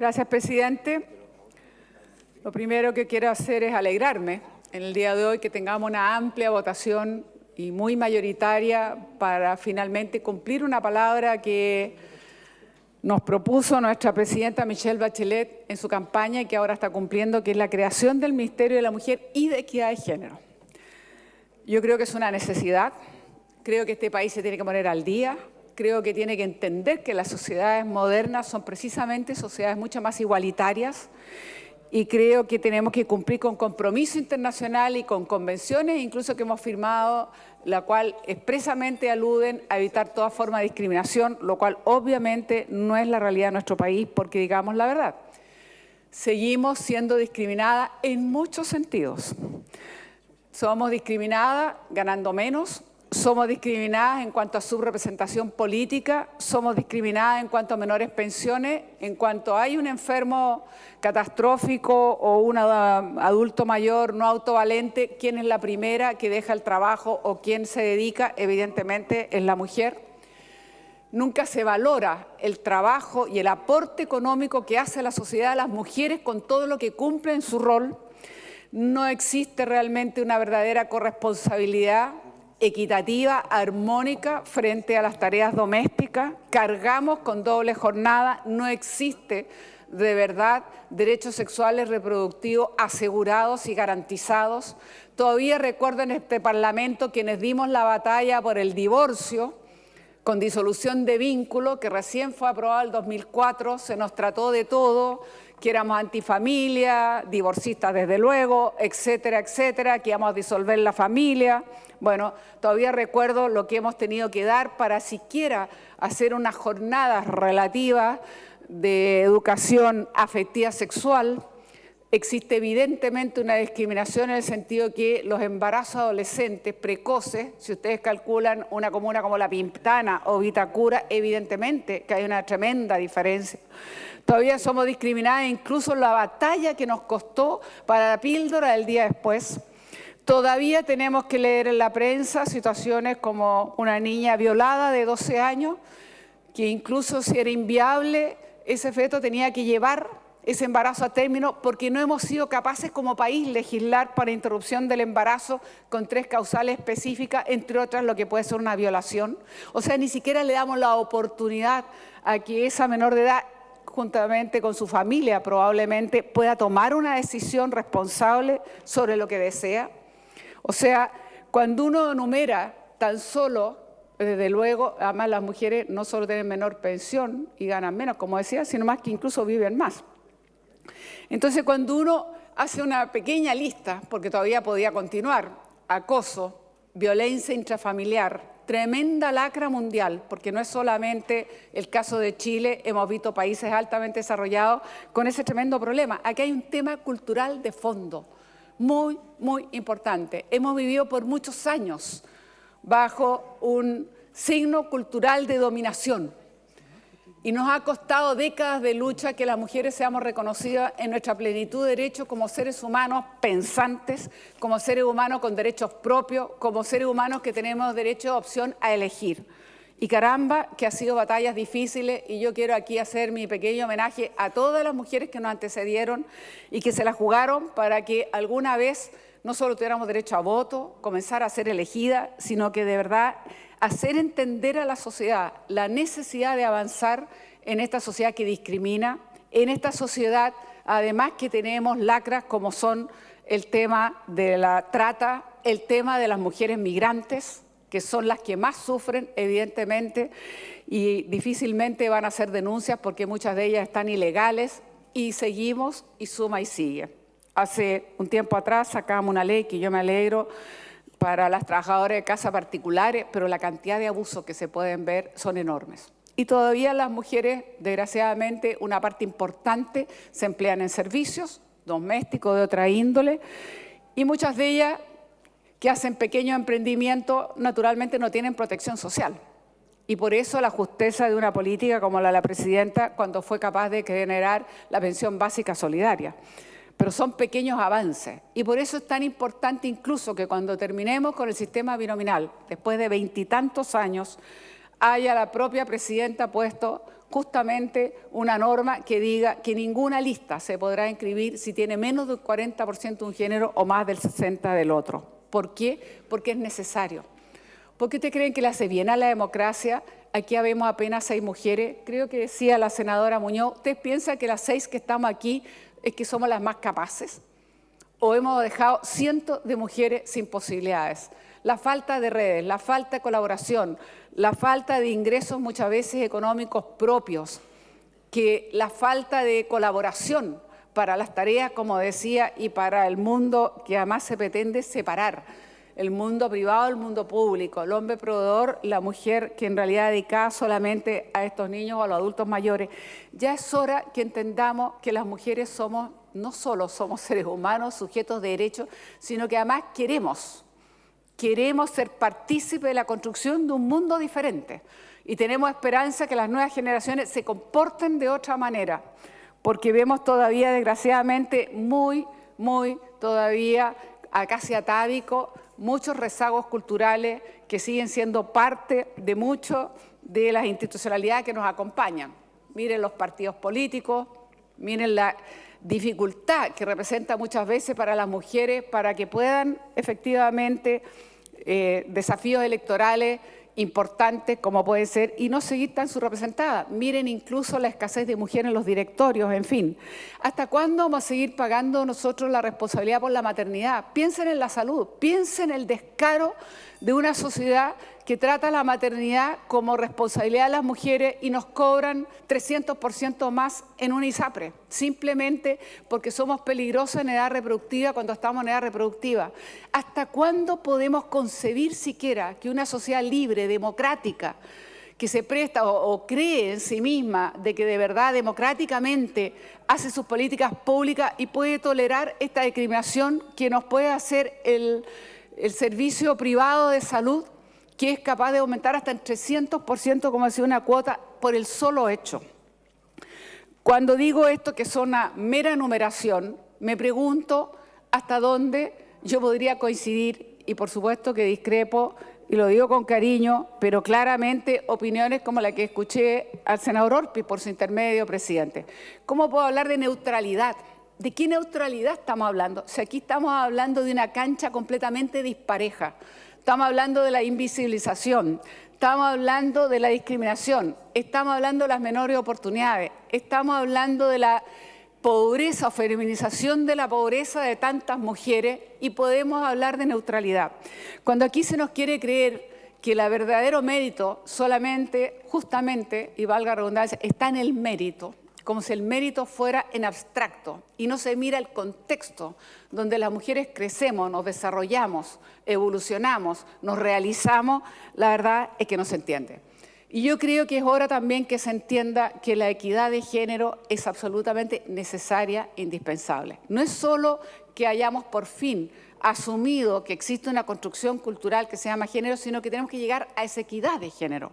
Gracias, presidente. Lo primero que quiero hacer es alegrarme en el día de hoy que tengamos una amplia votación y muy mayoritaria para finalmente cumplir una palabra que nos propuso nuestra presidenta Michelle Bachelet en su campaña y que ahora está cumpliendo, que es la creación del Ministerio de la Mujer y de Equidad de Género. Yo creo que es una necesidad, creo que este país se tiene que poner al día, creo que tiene que entender que las sociedades modernas son precisamente sociedades mucho más igualitarias y creo que tenemos que cumplir con compromiso internacional y con convenciones incluso que hemos firmado, la cual expresamente aluden a evitar toda forma de discriminación, lo cual obviamente no es la realidad de nuestro país, porque digamos la verdad, seguimos siendo discriminadas en muchos sentidos. Somos discriminadas ganando menos, somos discriminadas en cuanto a subrepresentación política, somos discriminadas en cuanto a menores pensiones, en cuanto hay un enfermo catastrófico o un adulto mayor no autovalente, ¿quién es la primera que deja el trabajo o quién se dedica? Evidentemente es la mujer. Nunca se valora el trabajo y el aporte económico que hace la sociedad a las mujeres con todo lo que cumplen en su rol. No existe realmente una verdadera corresponsabilidad equitativa, armónica frente a las tareas domésticas, cargamos con doble jornada, no existe de verdad derechos sexuales reproductivos asegurados y garantizados. Todavía recuerdo en este Parlamento quienes dimos la batalla por el divorcio con disolución de vínculo, que recién fue aprobado en el 2004, se nos trató de todo, que éramos antifamilia, divorcistas desde luego, etcétera, etcétera, que íbamos a disolver la familia. Bueno, todavía recuerdo lo que hemos tenido que dar para siquiera hacer unas jornadas relativas de educación afectiva sexual. Existe evidentemente una discriminación en el sentido que los embarazos adolescentes precoces, si ustedes calculan una comuna como La Pintana o Vitacura, evidentemente que hay una tremenda diferencia. Todavía somos discriminadas incluso en la batalla que nos costó para la píldora del día después. Todavía tenemos que leer en la prensa situaciones como una niña violada de 12 años, que incluso si era inviable, ese feto tenía que llevar ese embarazo a término porque no hemos sido capaces como país legislar para interrupción del embarazo con 3 causales específicas, entre otras lo que puede ser una violación. O sea, ni siquiera le damos la oportunidad a que esa menor de edad, juntamente con su familia, probablemente pueda tomar una decisión responsable sobre lo que desea. O sea, cuando uno enumera tan solo, desde luego, además las mujeres no solo tienen menor pensión y ganan menos, como decía, sino más que incluso viven más. Entonces, cuando uno hace una pequeña lista, porque todavía podía continuar, acoso, violencia intrafamiliar, tremenda lacra mundial, porque no es solamente el caso de Chile, hemos visto países altamente desarrollados con ese tremendo problema. Aquí hay un tema cultural de fondo, muy, muy importante. Hemos vivido por muchos años bajo un signo cultural de dominación y nos ha costado décadas de lucha que las mujeres seamos reconocidas en nuestra plenitud de derechos como seres humanos pensantes, como seres humanos con derechos propios, como seres humanos que tenemos derecho de opción a elegir. Y caramba, que ha sido batallas difíciles y yo quiero aquí hacer mi pequeño homenaje a todas las mujeres que nos antecedieron y que se la jugaron para que alguna vez no solo tuviéramos derecho a voto, comenzar a ser elegida, sino que de verdad hacer entender a la sociedad la necesidad de avanzar en esta sociedad que discrimina, en esta sociedad además que tenemos lacras como son el tema de la trata, el tema de las mujeres migrantes, que son las que más sufren, evidentemente, y difícilmente van a hacer denuncias porque muchas de ellas están ilegales, y seguimos y suma y sigue. Hace un tiempo atrás sacamos una ley que yo me alegro para las trabajadoras de casa particulares, pero la cantidad de abusos que se pueden ver son enormes. Y todavía las mujeres, desgraciadamente, una parte importante se emplean en servicios domésticos de otra índole, y muchas de ellas que hacen pequeños emprendimientos, naturalmente no tienen protección social. Y por eso la justeza de una política como la de la presidenta, cuando fue capaz de generar la pensión básica solidaria. Pero son pequeños avances. Y por eso es tan importante incluso que cuando terminemos con el sistema binominal, después de 20 y tantos años, haya la propia presidenta puesto justamente una norma que diga que ninguna lista se podrá inscribir si tiene menos del 40% de un género o más del 60% del otro. ¿Por qué? Porque es necesario. ¿Por qué ustedes creen que le hace bien a la democracia? Aquí habemos apenas 6 mujeres. Creo que decía la senadora Muñoz, ¿ustedes piensan que las 6 que estamos aquí es que somos las más capaces? ¿O hemos dejado cientos de mujeres sin posibilidades? La falta de redes, la falta de colaboración, la falta de ingresos muchas veces económicos propios, que la falta de colaboración para las tareas, como decía, y para el mundo que además se pretende separar, el mundo privado del mundo público, el hombre proveedor, la mujer que en realidad dedicada solamente a estos niños o a los adultos mayores. Ya es hora que entendamos que las mujeres somos, no solo somos seres humanos, sujetos de derechos, sino que además queremos ser partícipes de la construcción de un mundo diferente y tenemos esperanza que las nuevas generaciones se comporten de otra manera, porque vemos todavía, desgraciadamente, muy todavía casi atávico, muchos rezagos culturales que siguen siendo parte de mucho de las institucionalidades que nos acompañan. Miren los partidos políticos, miren la dificultad que representa muchas veces para las mujeres para que puedan efectivamente desafíos electorales importantes como puede ser y no seguir tan subrepresentadas. Miren incluso la escasez de mujeres en los directorios, en fin. ¿Hasta cuándo vamos a seguir pagando nosotros la responsabilidad por la maternidad? Piensen en la salud, piensen en el descaro de una sociedad que trata la maternidad como responsabilidad de las mujeres y nos cobran 300% más en un ISAPRE, simplemente porque somos peligrosos en edad reproductiva cuando estamos en edad reproductiva. ¿Hasta cuándo podemos concebir siquiera que una sociedad libre, democrática, que se presta o cree en sí misma de que de verdad democráticamente hace sus políticas públicas y puede tolerar esta discriminación que nos puede hacer el servicio privado de salud, que es capaz de aumentar hasta en 300%, como decía, una cuota por el solo hecho? Cuando digo esto, que es una mera enumeración, me pregunto hasta dónde yo podría coincidir, y por supuesto que discrepo, y lo digo con cariño, pero claramente opiniones como la que escuché al senador Orpiz por su intermedio, presidente. ¿Cómo puedo hablar de neutralidad? ¿De qué neutralidad estamos hablando? Si aquí estamos hablando de una cancha completamente dispareja, estamos hablando de la invisibilización, estamos hablando de la discriminación, estamos hablando de las menores oportunidades, estamos hablando de la pobreza o feminización de la pobreza de tantas mujeres y podemos hablar de neutralidad. Cuando aquí se nos quiere creer que el verdadero mérito solamente, justamente, y valga la redundancia, está en el mérito, como si el mérito fuera en abstracto y no se mira el contexto donde las mujeres crecemos, nos desarrollamos, evolucionamos, nos realizamos, la verdad es que no se entiende. Y yo creo que es hora también que se entienda que la equidad de género es absolutamente necesaria e indispensable. No es solo que hayamos por fin asumido que existe una construcción cultural que se llama género, sino que tenemos que llegar a esa equidad de género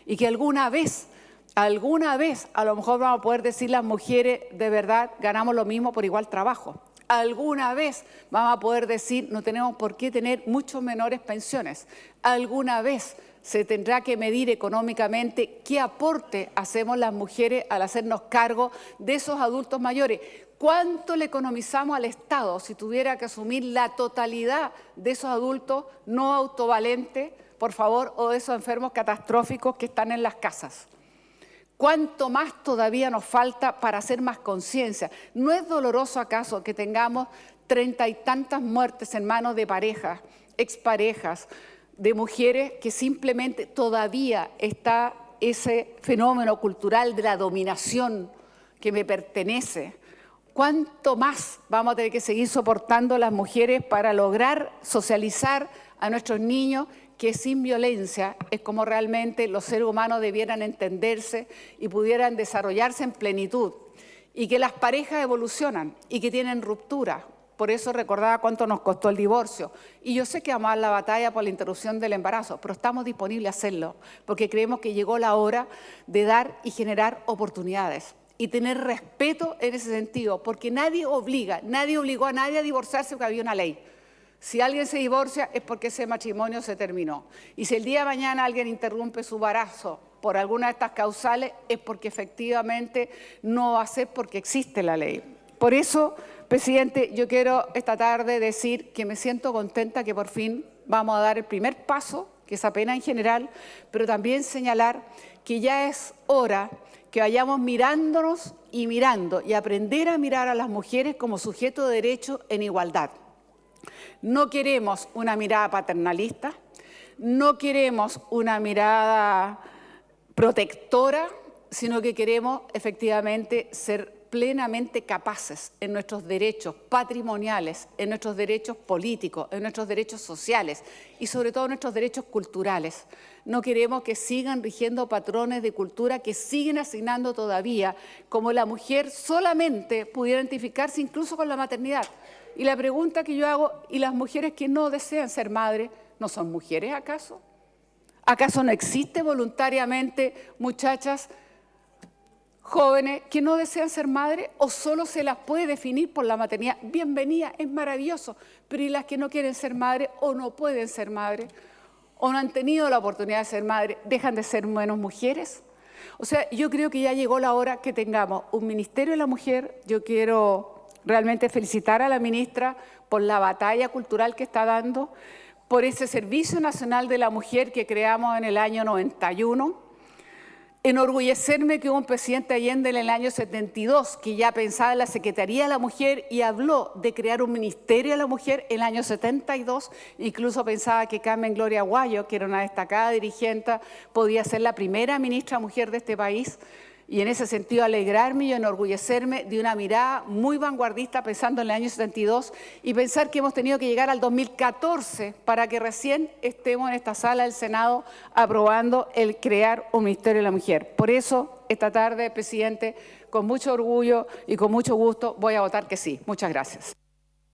y que alguna vez a lo mejor vamos a poder decir las mujeres de verdad ganamos lo mismo por igual trabajo. Alguna vez vamos a poder decir no tenemos por qué tener mucho menores pensiones. Alguna vez se tendrá que medir económicamente qué aporte hacemos las mujeres al hacernos cargo de esos adultos mayores. ¿Cuánto le economizamos al Estado si tuviera que asumir la totalidad de esos adultos no autovalentes, por favor, o de esos enfermos catastróficos que están en las casas? ¿Cuánto más todavía nos falta para hacer más conciencia? ¿No es doloroso acaso que tengamos 30 y tantas muertes en manos de parejas, exparejas, de mujeres que simplemente todavía está ese fenómeno cultural de la dominación que me pertenece? ¿Cuánto más vamos a tener que seguir soportando las mujeres para lograr socializar a nuestros niños que sin violencia es como realmente los seres humanos debieran entenderse y pudieran desarrollarse en plenitud? Y que las parejas evolucionan y que tienen ruptura. Por eso recordaba cuánto nos costó el divorcio. Y yo sé que vamos a dar la batalla por la interrupción del embarazo, pero estamos disponibles a hacerlo, porque creemos que llegó la hora de dar y generar oportunidades y tener respeto en ese sentido, porque nadie obligó a nadie a divorciarse porque había una ley. Si alguien se divorcia es porque ese matrimonio se terminó. Y si el día de mañana alguien interrumpe su embarazo por alguna de estas causales, es porque efectivamente no va a ser porque existe la ley. Por eso, presidente, yo quiero esta tarde decir que me siento contenta que por fin vamos a dar el primer paso, que es apenas en general, pero también señalar que ya es hora que vayamos mirándonos y mirando y aprender a mirar a las mujeres como sujeto de derecho en igualdad. No queremos una mirada paternalista, no queremos una mirada protectora, sino que queremos efectivamente ser plenamente capaces en nuestros derechos patrimoniales, en nuestros derechos políticos, en nuestros derechos sociales y sobre todo en nuestros derechos culturales. No queremos que sigan rigiendo patrones de cultura que siguen asignando todavía como la mujer solamente pudiera identificarse incluso con la maternidad. Y la pregunta que yo hago, ¿y las mujeres que no desean ser madres, no son mujeres acaso? ¿Acaso no existe voluntariamente muchachas jóvenes que no desean ser madres o solo se las puede definir por la maternidad? Bienvenida, es maravilloso, pero ¿y las que no quieren ser madres o no pueden ser madres o no han tenido la oportunidad de ser madres, dejan de ser menos mujeres? O sea, yo creo que ya llegó la hora que tengamos un Ministerio de la Mujer. Yo quiero realmente felicitar a la ministra por la batalla cultural que está dando, por ese Servicio Nacional de la Mujer que creamos en el año 91, enorgullecerme que hubo un presidente Allende en el año 72 que ya pensaba en la Secretaría de la Mujer y habló de crear un Ministerio de la Mujer en el año 72, incluso pensaba que Carmen Gloria Aguayo, que era una destacada dirigente, podía ser la primera ministra mujer de este país. Y en ese sentido alegrarme y enorgullecerme de una mirada muy vanguardista pensando en el año 72 y pensar que hemos tenido que llegar al 2014 para que recién estemos en esta sala del Senado aprobando el crear un Ministerio de la Mujer. Por eso, esta tarde, presidente, con mucho orgullo y con mucho gusto voy a votar que sí. Muchas gracias.